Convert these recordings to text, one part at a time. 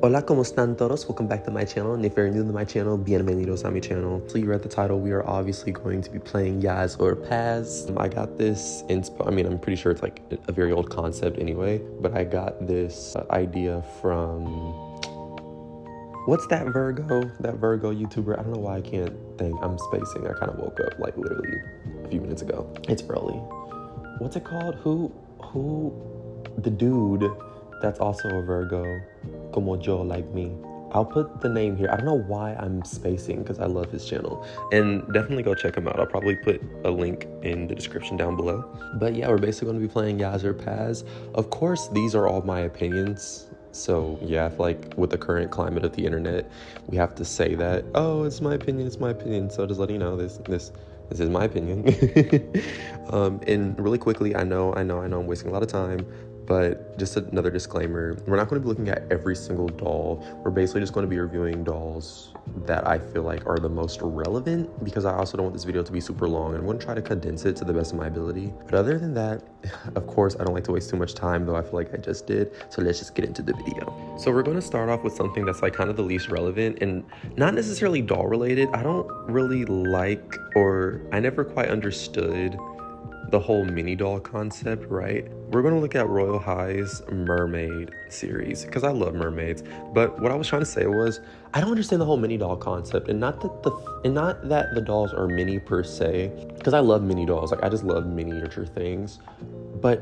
Hola, ¿cómo están todos? Welcome back to my channel, and if you're new to my channel, bienvenidos a mi channel. So you read the title, we are obviously going to be playing YAZZ or YAZZ. I got this inspo, I'm pretty sure it's like a very old concept anyway, but I got this idea from, what's that Virgo YouTuber? I don't know why I can't think, I'm spacing. I kind of woke up like literally a few minutes ago. It's early. What's it called? The dude that's also a Virgo, como yo, like me. I'll put the name here. I don't know why I'm spacing because I love his channel. And definitely go check him out. I'll probably put a link in the description down below. But yeah, we're basically going to be playing YAZZ or YAZZ. Of course, these are all my opinions. So yeah, I feel like with the current climate of the internet, we have to say that, oh, it's my opinion, it's my opinion. So just letting you know, this is my opinion. And really quickly, I know I'm wasting a lot of time, but just another disclaimer, we're not going to be looking at every single doll. We're basically just going to be reviewing dolls that I feel like are the most relevant, because I also don't want this video to be super long, and I'm going to try to condense it to the best of my ability. But other than that, of course, I don't like to waste too much time, though I feel like I just did. So let's just get into the video. So we're going to start off with something that's like kind of the least relevant and not necessarily doll related. I don't really like, or I never quite understood the whole mini doll concept, right? We're going to look at Royal High's mermaid series because I love mermaids. But what I was trying to say was, I don't understand the whole mini doll concept, and not that the dolls are mini per se, because I love mini dolls. Like, I just love miniature things. But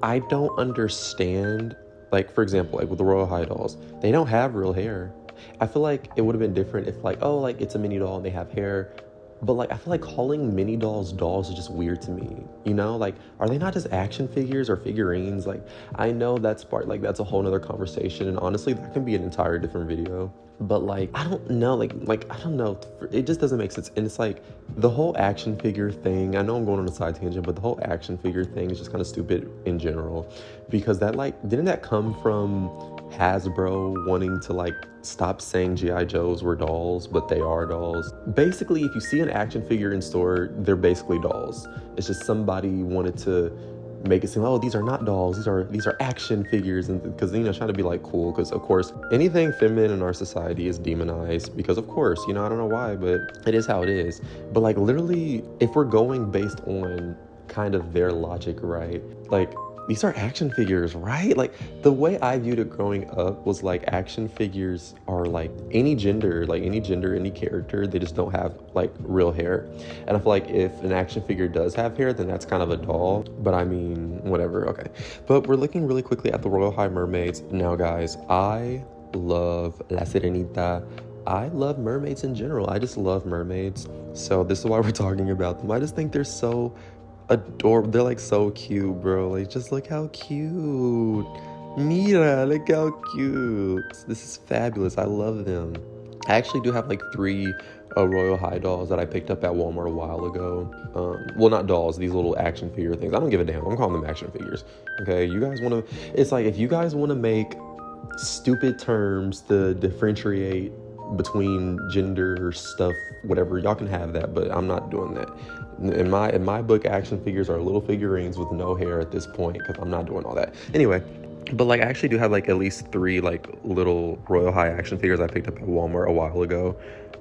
I don't understand, like, for example, like with the Royal High dolls, they don't have real hair. I feel like it would have been different if, like, oh, like it's a mini doll and they have hair. But like, I feel like calling mini dolls dolls is just weird to me, you know? Like, are they not just action figures or figurines? Like, I know that's that's a whole nother conversation, and honestly, that can be an entire different video. But like, I don't know, like I don't know, it just doesn't make sense. And it's like, the whole action figure thing, I know I'm going on a side tangent, but the whole action figure thing is just kind of stupid in general, because that, like, didn't that come from Hasbro wanting to like stop saying G.I. Joes were dolls, but they are dolls? Basically, if you see an action figure in store, they're basically dolls. It's just somebody wanted to make it seem, oh, these are not dolls, these are action figures, and because, you know, trying to be like cool, because of course anything feminine in our society is demonized, because of course, you know, I don't know why, but it is how it is. But like, literally, if we're going based on kind of their logic, right, like, these are action figures, right? Like, the way I viewed it growing up was like, action figures are like any gender, any character, they just don't have like real hair. And I feel like if an action figure does have hair, then that's kind of a doll. But I mean, whatever, okay. But we're looking really quickly at the Royal High mermaids. Now guys, I love La Sirenita. I love mermaids in general. I just love mermaids. So this is why we're talking about them. I just think they're so adorable. They're like so cute, bro. Like, just look how cute. Mira, look how cute. This is fabulous. I love them. I actually do have like 3 Royal High dolls that I picked up at Walmart a while ago. Well, not dolls, these little action figure things. I don't give a damn. I'm calling them action figures. Okay, you guys want to, it's like, if you guys want to make stupid terms to differentiate between gender stuff, whatever, y'all can have that, but I'm not doing that. In my book, action figures are little figurines with no hair at this point, because I'm not doing all that. Anyway, but like, I actually do have like at least 3 like little Royal High action figures I picked up at Walmart a while ago.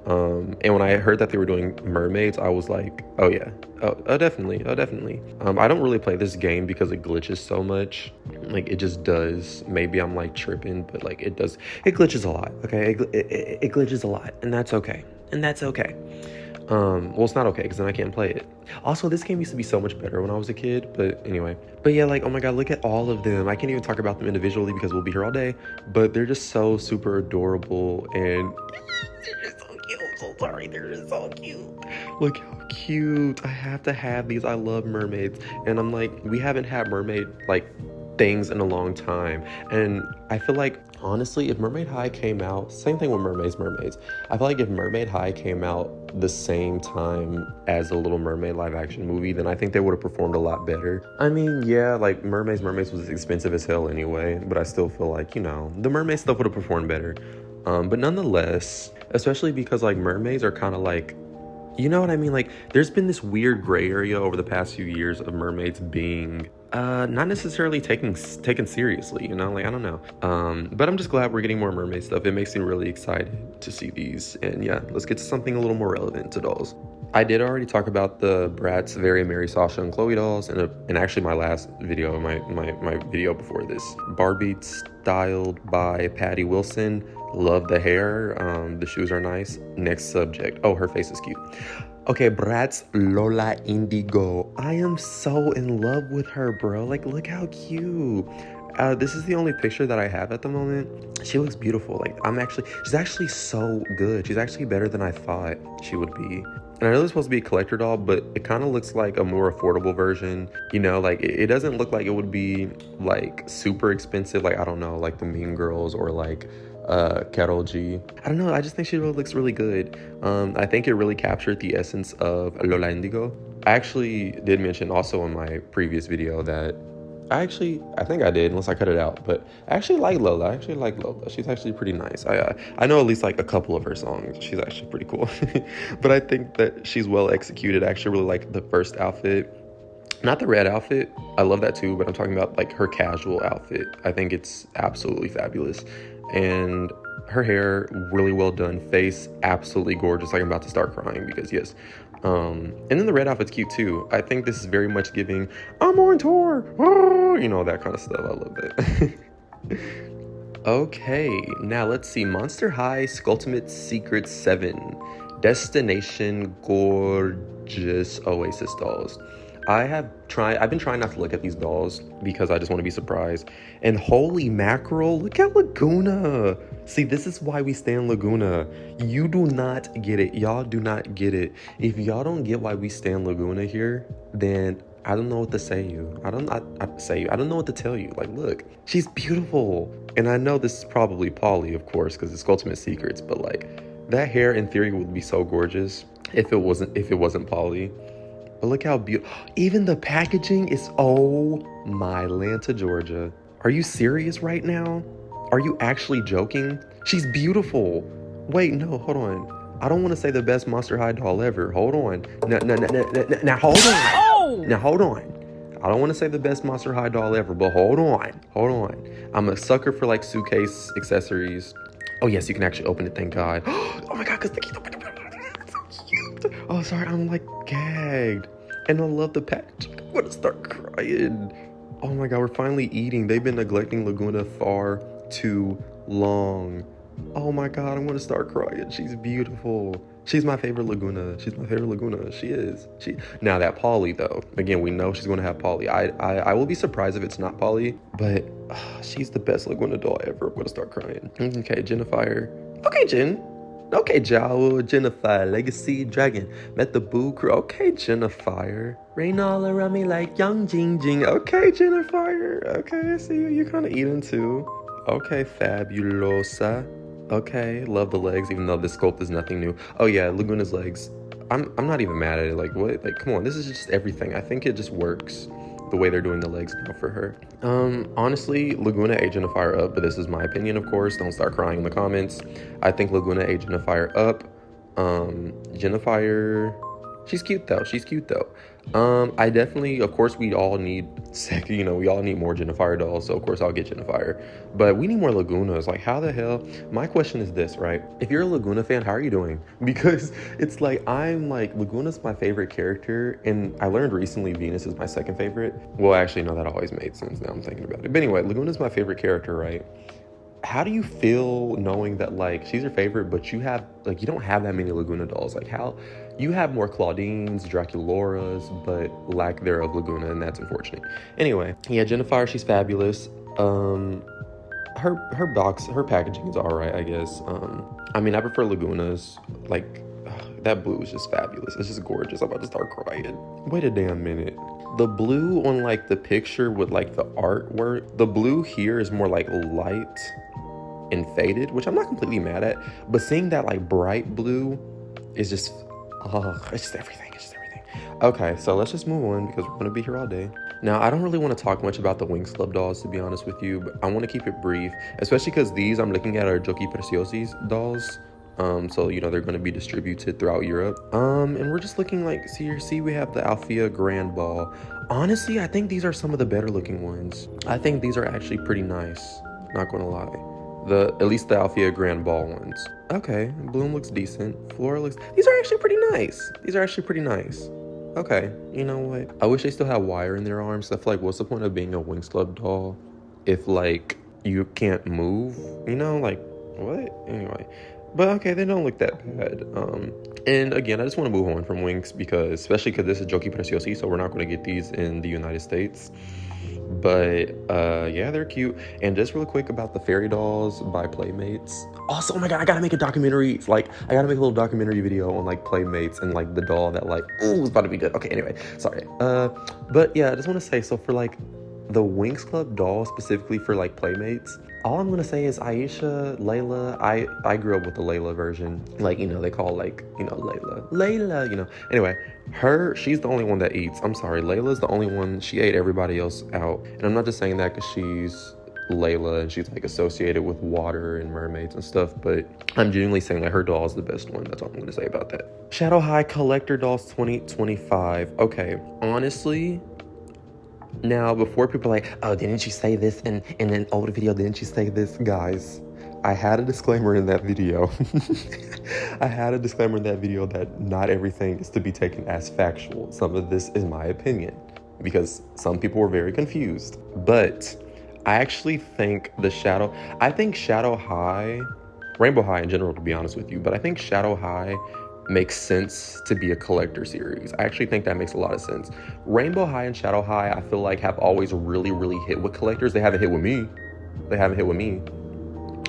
And when I heard that they were doing mermaids, I was like, oh yeah, oh definitely. I don't really play this game because it glitches so much. Like, it just does. Maybe I'm like tripping, but like, it glitches a lot, okay? It glitches a lot, and that's okay. Well, it's not okay, because then I can't play it. Also, this game used to be so much better when I was a kid, but anyway. But yeah, like, oh my god, look at all of them. I can't even talk about them individually because we'll be here all day, but they're just so super adorable, and they're just so cute. I'm so sorry, they're just so cute. Look how cute. I have to have these. I love mermaids, and I'm like, we haven't had mermaid like things in a long time, and I feel like, honestly, if Mermaid High came out, same thing with mermaids, I feel like if Mermaid High came out the same time as the Little Mermaid live action movie, then I think they would have performed a lot better. I mean, yeah, like, mermaids was expensive as hell anyway, but I still feel like, you know, the mermaid stuff would have performed better. But nonetheless, especially because like, mermaids are kind of like, you know what I mean? Like, there's been this weird gray area over the past few years of mermaids being not necessarily taken seriously, you know, like I don't know. But I'm just glad we're getting more mermaid stuff. It makes me really excited to see these. And yeah, let's get to something a little more relevant to dolls. I did already talk about the Bratz Very Mary, Sasha, and Chloe dolls in actually my last video, my video before this. Barbie styled by Patty Wilson. Love the hair. The shoes are nice. Next subject. Oh, her face is cute. Okay, Bratz Lola Indigo. I am so in love with her, bro. Like, look how cute. This is the only picture that I have at the moment. She looks beautiful. Like, she's actually so good. She's actually better than I thought she would be. And I know it's supposed to be a collector doll, but it kind of looks like a more affordable version. You know, like, it doesn't look like it would be, like, super expensive. Like, I don't know, like the Mean Girls or, like, Carol G. I don't know, I just think she really looks really good. I think it really captured the essence of Lola Indigo. I actually did mention also in my previous video that I think I did, unless I cut it out, but I actually like Lola. She's actually pretty nice. I know at least like a couple of her songs. She's actually pretty cool. But I think that she's well executed. I actually really like the first outfit. Not the red outfit. I love that too, but I'm talking about like her casual outfit. I think it's absolutely fabulous. And her hair, really well done. Face, absolutely gorgeous. Like I'm about to start crying because yes. And then the red outfit's cute too. I think this is very much giving, I'm on tour. Oh, you know, that kind of stuff. I love that. Okay, now let's see. Monster High Skulltimate Secret 7. Destination Gorgeous Oasis dolls. I've been trying not to look at these dolls because I just want to be surprised. And holy mackerel, look at Laguna. See, this is why we stand Laguna. You do not get it. Y'all do not get it. If y'all don't get why we stand Laguna here, then I don't know what to say you. I don't know what to tell you. Like, look, she's beautiful. And I know this is probably Polly, of course, because it's Ultimate Secrets, but like that hair in theory would be so gorgeous if it wasn't Polly. But look how beautiful. Even the packaging is, oh my Atlanta, Georgia. Are you serious right now? Are you actually joking? She's beautiful. Wait, no, hold on. I don't want to say the best Monster High doll ever. Hold on. Now hold on. Oh! Now hold on. I don't want to say the best Monster High doll ever, but hold on. I'm a sucker for like suitcase accessories. Oh yes, you can actually open it, thank God. Oh my God, because that's so cute. Oh, sorry, I'm like gagged. And I love the package. I'm gonna start crying. Oh my God, we're finally eating. They've been neglecting Laguna far too long. Oh my God, I'm gonna start crying. She's beautiful. She's my favorite Laguna. She is. Now that Polly though, again, we know she's gonna have Polly. I will be surprised if it's not Polly, but she's the best Laguna doll ever. I'm gonna start crying. Okay, Jennifer. Okay, Jen. Okay, Jao, Jennifer, Legacy, Dragon, met the Boo Crew. Okay, Jennifer. Rain all around me like young Jing Jing. Okay, Jennifer. Okay, I see you. You're kind of eating too. Okay, Fabulosa. Okay, love the legs, even though this sculpt is nothing new. Oh yeah, Laguna's legs. I'm not even mad at it. Like, what? Like, come on, this is just everything. I think it just works the way they're doing the legs now for her. Honestly, Laguna Agentifier up, but this is my opinion, of course. Don't start crying in the comments. I think Laguna Agentifier up. Genifier, she's cute though. I definitely, of course, we all need more Genifier dolls, so of course I'll get Genifier. But we need more Lagunas. Like, how the hell? My question is this, right? If you're a Laguna fan, how are you doing? Because it's like, Laguna's my favorite character, and I learned recently Venus is my second favorite. Well, actually, no, that always made sense now I'm thinking about it. But anyway, Laguna's my favorite character, right? How do you feel knowing that like she's your favorite, but you don't have that many Laguna dolls? Like, how you have more Claudines, Dracularas, but lack thereof Laguna, and that's unfortunate. Anyway, yeah, Jennifer, she's fabulous. Her packaging is all right, I guess. I mean, I prefer Lagunas. Like, that blue is just fabulous. It's just gorgeous. I'm about to start crying. Wait a damn minute. The blue on like the picture with like the artwork, the blue here is more like light and faded, which I'm not completely mad at, but seeing that like bright blue is just, it's just everything. Okay, so let's just move on because we're gonna be here all day. Now, I don't really want to talk much about the Winx Club dolls, to be honest with you, but I want to keep it brief, especially because these I'm looking at are Joki Preciosis dolls. So you know they're going to be distributed throughout Europe. And we're just looking like, see, we have the Althea Grand Ball. Honestly, I think these are some of the better looking ones. I think these are actually pretty nice, not gonna lie. At least the Althea Grand Ball ones. Okay, Bloom looks decent. Flora looks, these are actually pretty nice. These are actually pretty nice. Okay, you know what? I wish they still had wire in their arms. I feel like, what's the point of being a Winx Club doll if like you can't move? You know, like what? Anyway. But okay, they don't look that bad. And again, I just want to move on from Winx because, especially because this is Joki Preciosi, so we're not going to get these in the United States. But yeah, they're cute. And just real quick about the fairy dolls by Playmates. Also, oh my god, I gotta make a documentary. Like, I gotta make a little documentary video on like Playmates and like the doll that like, ooh, is about to be good. Okay, anyway, sorry. But yeah, I just want to say, so for like the Winx Club doll specifically for like Playmates, all I'm gonna say is Aisha, Layla. I grew up with the Layla version. Like, you know, they call like, you know, Layla, you know. Anyway, she's the only one that eats. I'm sorry, Layla's the only one. She ate everybody else out. And I'm not just saying that because she's Layla and she's like associated with water and mermaids and stuff, but I'm genuinely saying that her doll is the best one. That's all I'm gonna say about that. Shadow High Collector Dolls 2025. Okay, honestly, now, before people are like, oh, didn't you say this in an old video? Didn't you say this? Guys, I had a disclaimer in that video. I had a disclaimer in that video that not everything is to be taken as factual. Some of this is my opinion because some people were very confused. But I actually think I think Shadow High, Rainbow High in general, to be honest with you, but I think Shadow High makes sense to be a collector series. I actually think that makes a lot of sense. Rainbow High and Shadow High, I feel like have always really, really hit with collectors. They haven't hit with me.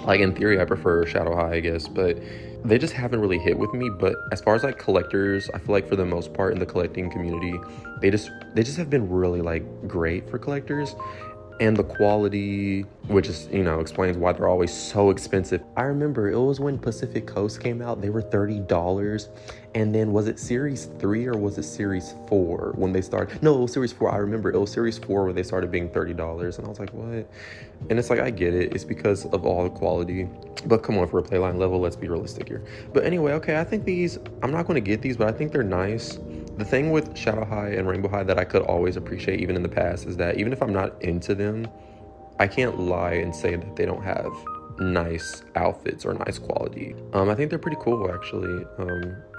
Like in theory, I prefer Shadow High, I guess, but they just haven't really hit with me. But as far as like collectors, I feel like for the most part in the collecting community, they just have been really like great for collectors. And the quality, which is, you know, explains why they're always so expensive. I remember it was when Pacific Coast came out, they were $30. And then was it series 3 or was it series 4 when they started? No, it was series 4. I remember it was series 4 where they started being $30. And I was like, what? And it's like, I get it. It's because of all the quality. But come on, for a playline level, let's be realistic here. But anyway, okay, I think these, I'm not going to get these, but I think they're nice. The thing with Shadow High and Rainbow High that I could always appreciate even in the past is that even if I'm not into them, I can't lie and say that they don't have nice outfits or nice quality. I think they're pretty cool, actually.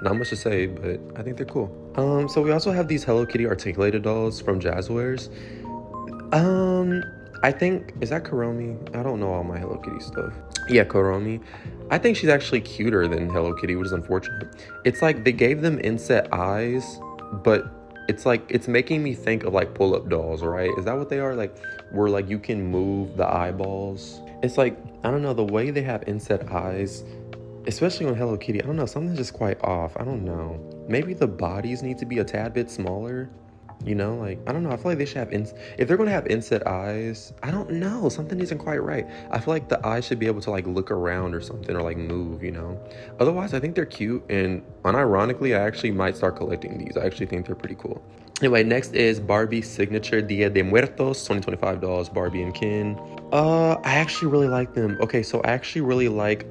Not much to say, but I think they're cool. So we also have these Hello Kitty articulated dolls from Jazzwares. I think, is that Kuromi? I don't know all my Hello Kitty stuff. Yeah, Kuromi. I think she's actually cuter than Hello Kitty, which is unfortunate. It's like they gave them inset eyes, but it's like, it's making me think of like pull-up dolls, right? Is that what they are? Like, where like you can move the eyeballs. It's like, I don't know, the way they have inset eyes, especially on Hello Kitty, I don't know, something's just quite off. I don't know. Maybe the bodies need to be a tad bit smaller. You know, like, I don't know. I feel like they should have, if they're going to have inset eyes, I don't know. Something isn't quite right. I feel like the eyes should be able to like look around or something or like move, you know. Otherwise, I think they're cute. And unironically, I actually might start collecting these. I actually think they're pretty cool. Anyway, next is Barbie Signature Dia de Muertos, 2025 dolls, Barbie and Ken. I actually really like them. Okay, so I actually really like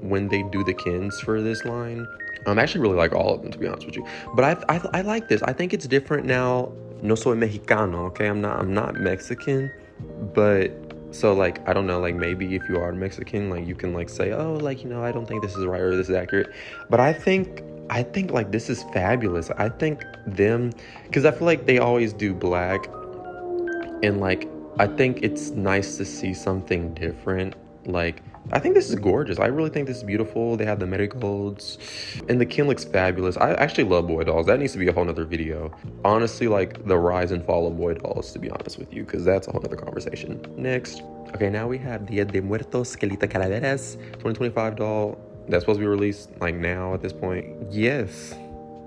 when they do the Kens for this line. I actually really like all of them, to be honest with you. But I like this. I think it's different now. No soy mexicano, okay? I'm not Mexican, but so like, I don't know, like maybe if you are Mexican, like you can like say, oh, like, you know, I don't think this is right or this is accurate. But I think like this is fabulous. I think them, because I feel like they always do black, and like I think it's nice to see something different. Like, I think this is gorgeous. I really think this is beautiful. They have the marigolds and the Ken looks fabulous. I actually love boy dolls. That needs to be a whole nother video. Honestly, like the rise and fall of boy dolls, to be honest with you, because that's a whole nother conversation. Next. Okay, now we have Dia de Muertos, Esquelita Calaveras, 2025 doll. That's supposed to be released like now at this point. Yes.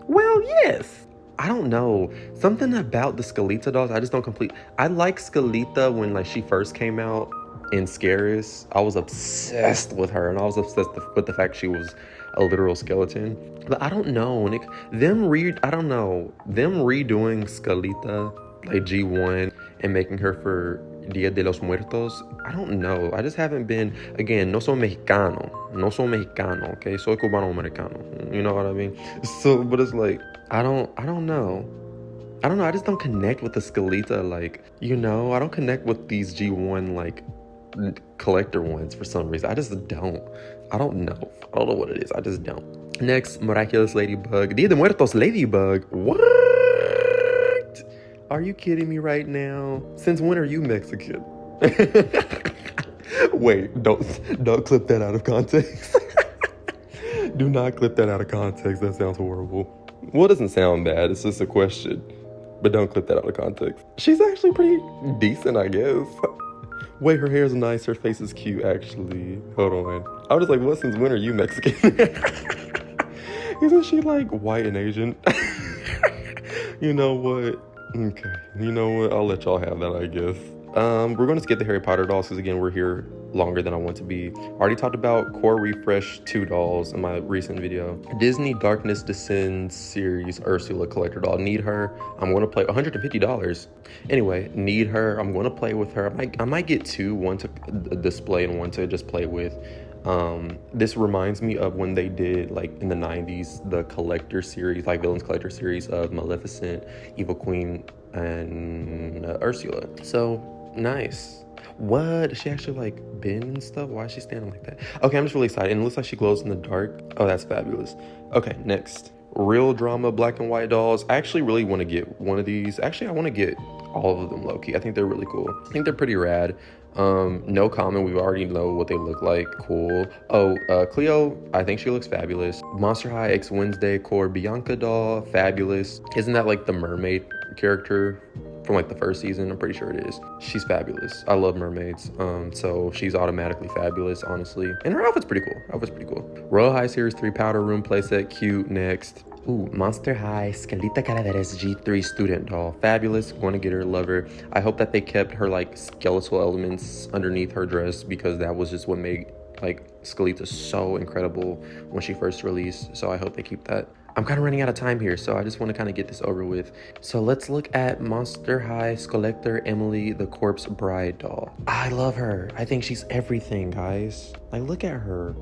Well, yes. I don't know. Something about the Esquelita dolls, I just don't complete. I like Esquelita when like she first came out. In Scaris, I was obsessed with her, and I was obsessed with the fact she was a literal skeleton. But I don't know, Nick. Them redoing Scalita, like G1, and making her for Dia de los Muertos, I don't know. I just haven't been, again, no soy mexicano, No soy mexicano, okay? Soy cubano americano. You know what I mean? So, but it's like, I don't know. I just don't connect with the Skeleta, like, you know, I don't connect with these G1, like, collector ones for some reason. I just don't. I don't know what it is. I just don't. Next, Miraculous Ladybug. Dia de Muertos Ladybug. What? Are you kidding me right now? Since when are you Mexican? Wait, don't clip that out of context. Do not clip that out of context. That sounds horrible. Well, it doesn't sound bad. It's just a question. But don't clip that out of context. She's actually pretty decent, I guess. Wait, her hair's nice. Her face is cute, actually. Hold on. I was just like, what, since when are you Mexican? Isn't she like white and Asian? You know what? Okay. You know what? I'll let y'all have that, I guess. We're going to skip the Harry Potter dolls because, again, we're here longer than I want to be. I already talked about Core Refresh 2 dolls in my recent video. Disney Darkness Descends series Ursula collector doll. Need her. I'm going to play $150. Anyway, need her. I'm going to play with her. I might get two, one to display and one to just play with. This reminds me of when they did, like, in the 90s, the collector series, like Villains Collector series of Maleficent, Evil Queen, and Ursula. So nice. What? Does she actually like bend and stuff? Why is she standing like that? Okay, I'm just really excited. And it looks like she glows in the dark. Oh, that's fabulous. Okay, next. Real Drama black and white dolls. I actually really want to get one of these. Actually, I want to get all of them, low-key. I think they're really cool. I think they're pretty rad. No comment. We already know what they look like. Cool. Oh, Cleo, I think she looks fabulous. Monster High X Wednesday Core Bianca doll, fabulous. Isn't that like the mermaid character from like the first season? I'm pretty sure it is. She's fabulous. I love mermaids. So she's automatically fabulous, honestly. And her outfit's pretty cool. Royal High Series 3 Powder Room playset, cute. Next. Ooh, Monster High Skelita Calaveras G3 student doll. Fabulous. Want to get her, love her. I hope that they kept her like skeletal elements underneath her dress because that was just what made like Skelita so incredible when she first released. So I hope they keep that. I'm kind of running out of time here, so I just want to kind of get this over with. So let's look at Monster High Collector Emily the Corpse Bride doll. I love her. I think she's everything, guys. Like, look at her.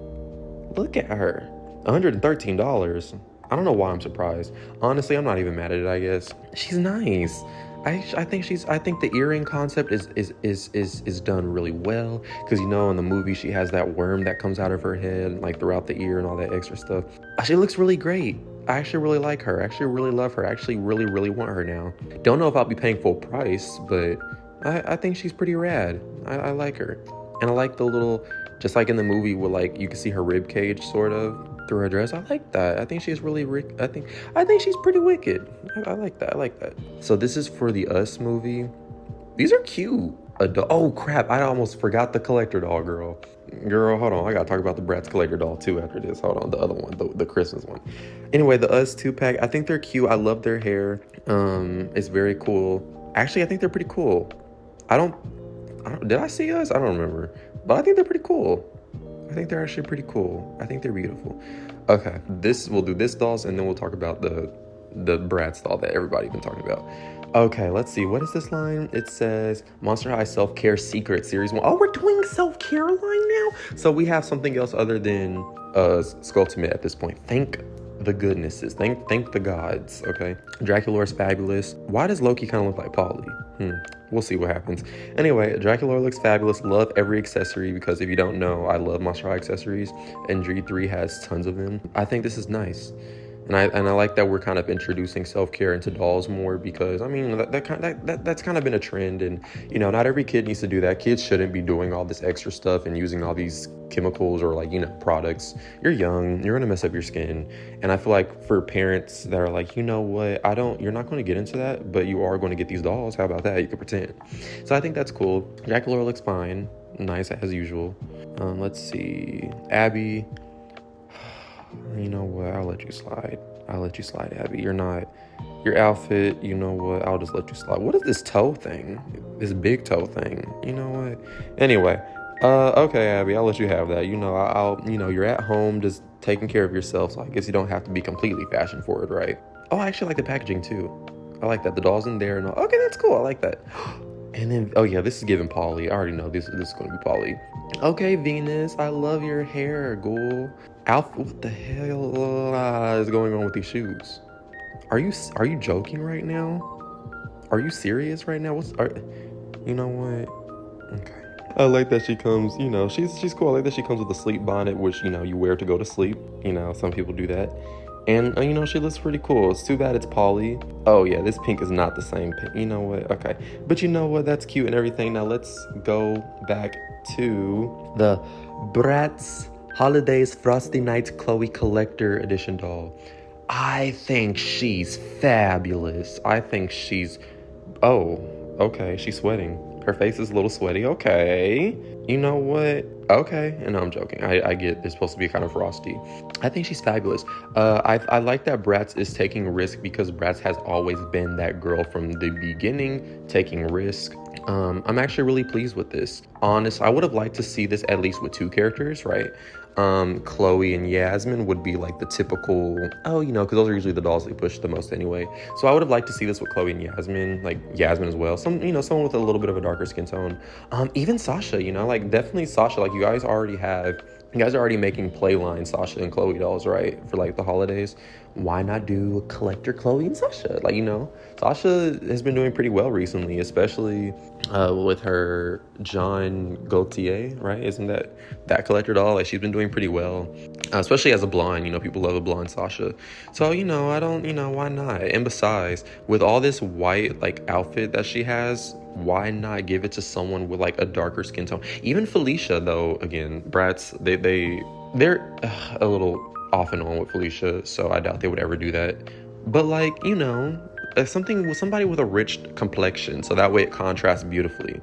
Look at her. $113. I don't know why I'm surprised. Honestly, I'm not even mad at it, I guess. She's nice. I think the earring concept is done really well, because, you know, in the movie she has that worm that comes out of her head like throughout the ear and all that extra stuff. She looks really great. I actually really like her. I actually really love her. I actually really want her now. Don't know if I'll be paying full price, but I think she's pretty rad. I like her. And I like the little, just like in the movie where like you can see her rib cage sort of through her dress. I like that. I think she's really I think she's pretty wicked. I like that. So this is for the Us movie. These are cute. Oh crap, I almost forgot the collector doll, girl, hold on, I gotta talk about the Bratz collector doll too after this. Hold on, the other one, the Christmas one. Anyway, the Us 2-pack, I think they're cute. I love their hair. It's very cool. Actually, I think they're pretty cool. I don't did I see Us? I don't remember, but I think they're pretty cool. I think they're actually pretty cool. I think they're beautiful. Okay, we'll do this dolls, and then we'll talk about the Bratz doll that everybody's been talking about. Okay, let's see. What is this line? It says Monster High Self-Care Secret Series 1. Oh, we're doing self-care line now? So we have something else other than Skulltimate at this point. Thank the goodnesses. Thank the gods, okay? Dracula is fabulous. Why does Loki kind of look like Polly? We'll see what happens. Anyway, Dracula looks fabulous. Love every accessory, because if you don't know, I love Monster High accessories, and G3 has tons of them. I think this is nice. And I like that we're kind of introducing self-care into dolls more, because I mean that's kind of been a trend, and you know, not every kid needs to do that. Kids shouldn't be doing all this extra stuff and using all these chemicals or like, you know, products. You're young, you're gonna mess up your skin. And I feel like for parents that are like, you know what, you're not going to get into that, but you are going to get these dolls. How about that? You can pretend. So I think that's cool. Dracula looks fine, nice as usual. Let's see, Abby. You know what? I'll let you slide. Abby. Your outfit, you know what? I'll just let you slide. What is this toe thing? This big toe thing? You know what? Anyway, okay, Abby, I'll let you have that. You know, you're at home just taking care of yourself, so I guess you don't have to be completely fashion forward, right? Oh, I actually like the packaging too. I like that. The doll's in there and all. Okay, that's cool. I like that. And then, oh yeah, this is giving Polly. I already know this is going to be Polly. Okay, Venus, I love your hair, ghoul. Alpha, what the hell is going on with these shoes? Are you joking right now? Are you serious right now? You know what? Okay. I like that she comes, you know, she's cool. I like that she comes with a sleep bonnet, which, you know, you wear to go to sleep. You know, some people do that. And, you know, she looks pretty cool. It's too bad it's Polly. Oh, yeah, this pink is not the same pink. You know what? Okay. But you know what? That's cute and everything. Now let's go back to the Bratz Holidays Frosty Nights Chloe Collector Edition doll. I think she's fabulous. I think she's... Oh, okay, she's sweating. Her face is a little sweaty. Okay. You know what? Okay. And no, I'm joking. I get it's supposed to be kind of frosty. I think she's fabulous. I like that Bratz is taking risk because Bratz has always been that girl from the beginning, taking risk. I'm actually really pleased with this. Honest, I would have liked to see this at least with two characters, right? Chloe and Yasmin would be like the typical, oh, you know, because those are usually the dolls they push the most anyway. So I would have liked to see this with Chloe and Yasmin, like Yasmin as well. Some, you know, someone with a little bit of a darker skin tone. Even Sasha, you know, like definitely Sasha, like you guys are already making playline Sasha and Chloe dolls, right? For like the holidays. Why not do a collector Chloe and Sasha? Like, you know, Sasha has been doing pretty well recently, especially with her John Gaultier, right? Isn't that collector doll? Like, she's been doing pretty well, especially as a blonde. You know, people love a blonde Sasha. So, you know, I don't, you know, why not? And besides, with all this white like outfit that she has, why not give it to someone with like a darker skin tone? Even Felicia, though, again, Bratz, they're a little off and on with Felicia, so I doubt they would ever do that. But like, you know, somebody with a rich complexion, so that way it contrasts beautifully.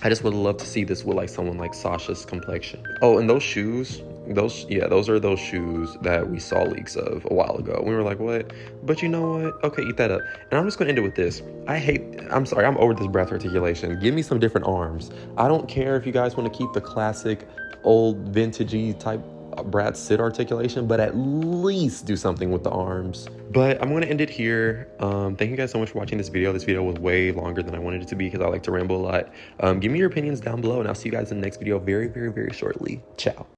I just would love to see this with like someone like Sasha's complexion. Oh, and those shoes, those are those shoes that we saw leaks of a while ago. We were like, what? But you know what? Okay, eat that up. And I'm just gonna end it with this. I'm sorry, I'm over this breath articulation. Give me some different arms. I don't care if you guys want to keep the classic old vintagey type Bratz sit articulation, but at least do something with the arms. But I'm going to end it here. Thank you guys so much for watching this video. This video was way longer than I wanted it to be because I like to ramble a lot. Give me your opinions down below, and I'll see you guys in the next video very, very, very shortly. Ciao.